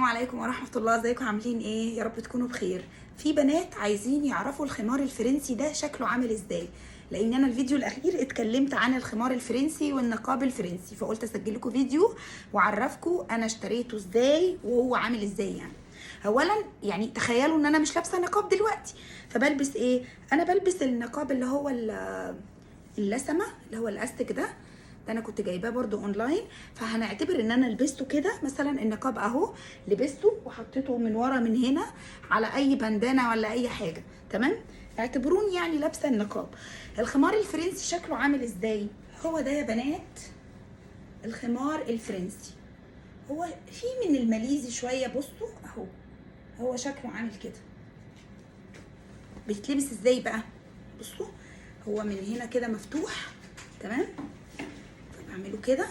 عليكم ورحمة الله. ازيكم عاملين ايه؟ يا رب تكونوا بخير. في بنات عايزين يعرفوا الخمار الفرنسي ده شكله عامل ازاي، لان انا الفيديو الاخير اتكلمت عن الخمار الفرنسي والنقاب الفرنسي، فقلت اسجل لكم فيديو واعرفكم انا اشتريته ازاي وهو عامل ازاي. اولا تخيلوا ان انا مش لابسه نقاب دلوقتي، فبلبس ايه؟ انا بلبس النقاب اللي هو اللسمه، اللي هو الاستك ده انا كنت جايباه برضو اونلاين، فهنعتبر ان انا لبسته كده. مثلا النقاب اهو لبسته وحطيته من ورا من هنا على اي بندانه ولا اي حاجه، تمام؟ اعتبروني لابسه النقاب. الخمار الفرنسي شكله عامل ازاي؟ هو ده يا بنات الخمار الفرنسي. هو في من الماليزي شويه، بصوا اهو، هو شكله عامل كده. بيتلبس ازاي بقى؟ بصوا، هو من هنا كده مفتوح، تمام؟ بعمله كده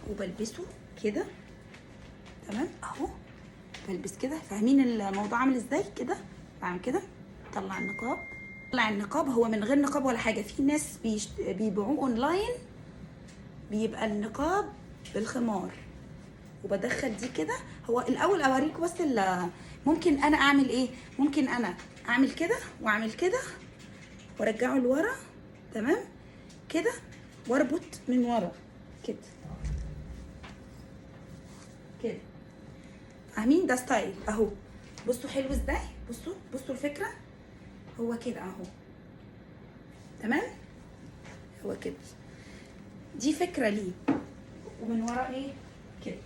وبلبسه كده، تمام؟ اهو بلبس كده. فاهمين الموضوع عامل ازاي؟ كده بعمل كده، طلع النقاب. طلع النقاب هو من غير نقاب ولا حاجه. في ناس بيبيعوه اونلاين، بيبقى النقاب بالخمار، وبدخل دي كده. هو الاول اوريكم بس ممكن انا اعمل ايه. ممكن انا اعمل كده واعمل كده وارجعه لورا، تمام كده، واربط من ورا كده كده. فاهمين؟ ده ستايل اهو. بصوا حلو ازاي، بصوا الفكره. هو كده اهو، تمام؟ هو كده، دي فكره ليه. ومن ورا ايه كده،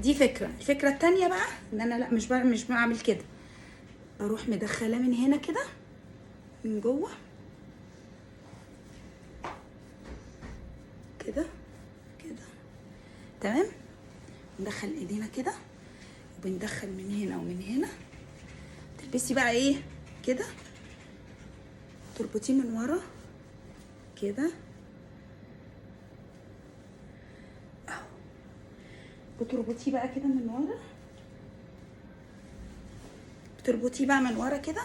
دي فكره. الفكره التانيه بقى ان انا لا، مش بعمل كده، بروح مدخله من هنا كده من جوه كده كده، تمام؟ ندخل ايدينا كده وبندخل من هنا ومن هنا. تلبسي بقى ايه كده، تربطيه من ورا كده اهو، بتربطيه بقى كده من ورا، بتربطيه بقى من ورا كده،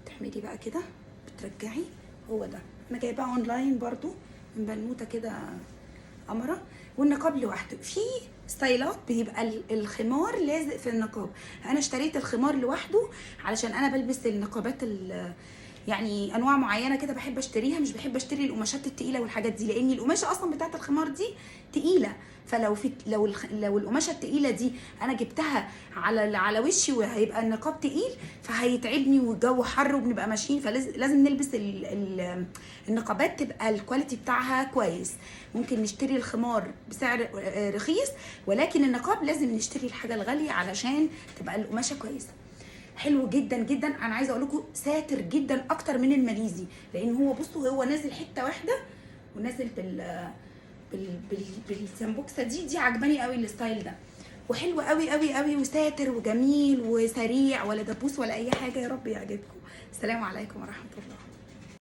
تحملي بقى كده، بترجعي. هو ده انا جايباه اونلاين برضو من بنوته كده قمره. والنقاب لوحده. في ستايلات بيبقى الخمار لازق في النقاب. انا اشتريت الخمار لوحده علشان انا بلبس النقابات انواع معينه كده بحب اشتريها. مش بحب اشتري القماشات التقيله والحاجات دي، لان القماشه اصلا بتاعت الخمار دي تقيله. فلو لو القماشه التقيله دي انا جبتها على وشي وهيبقى النقاب تقيل، فهيتعبني والجو حر وبنبقى ماشيين. فلازم نلبس النقابات تبقى الكواليتي بتاعها كويس. ممكن نشتري الخمار بسعر رخيص، ولكن النقاب لازم نشتري الحاجه الغاليه علشان تبقى القماشه كويسه. حلو جدا جدا. انا عايزه اقول لكم ساتر جدا اكتر من الماليزي، لان هو بصوا هو نازل حته واحده ونازل بالسمبوكسه دي عجباني قوي الستايل ده، وحلو قوي قوي قوي، وساتر وجميل وسريع، ولا دبوس ولا اي حاجه. يا رب يعجبكم. السلام عليكم ورحمه الله.